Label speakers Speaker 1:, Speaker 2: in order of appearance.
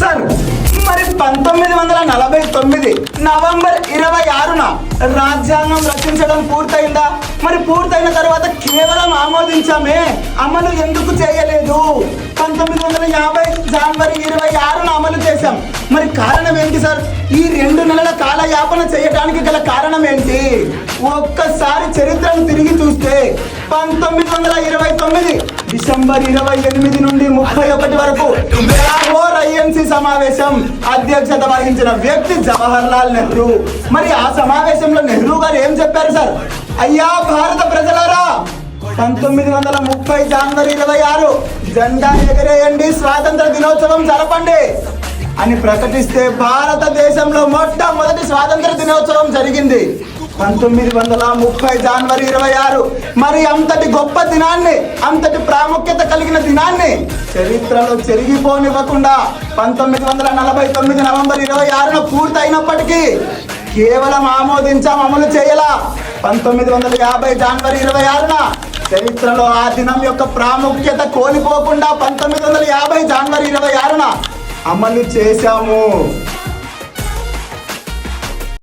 Speaker 1: Sir మరి 1949 November 26న రాజ్యాంగం రచించడం పూర్తయిందా? మరి పూర్తయిన తర్వాత కేవలం ఆమోదించామే, అమలు ఎందుకు చేయలేదు? 1950 జనవరి 26న అమలు చేశాం. మరి కారణం ఏంటి సార్? ఈ 2 నెలల కాలయాపన చేయడానికి గల కారణం ఏంటి? ఒక్కసారి చరిత్రను తిరిగి చూస్తే 1929 డిసెంబర్ 28 నుండి 31 వరకు లాహోర్ ఐఎన్సి సమావేశం అధ్యక్షత వహించిన వ్యక్తి జవహర్ లాల్ నెహ్రూ. మరి ఆ సమావేశంలో నెహ్రూ గారు ఏం చెప్పారు సార్? అయ్యా భారత ప్రజలారా, 1930 జనవరి 26 జెండా ఎగరేయండి, స్వాతంత్ర దినోత్సవం జరపండి అని ప్రకటిస్తే భారతదేశంలో మొట్టమొదటి స్వాతంత్ర దినోత్సవం జరిగింది 1930 జనవరి 26. మరి అంతటి గొప్ప దినాన్ని, అంతటి ప్రాముఖ్యత కలిగిన దినాన్ని చరిత్రలో చెరిగిపోనివ్వకుండా 1949 నవంబర్ 26న పూర్తయినప్పటికీ కేవలం ఆమోదించాం, అమలు చేయలా. 1950 జనవరి 26న చరిత్రలో ఆ దినం యొక్క ప్రాముఖ్యత కోల్పోకుండా 1950 జనవరి 26న అమలు చేశాము.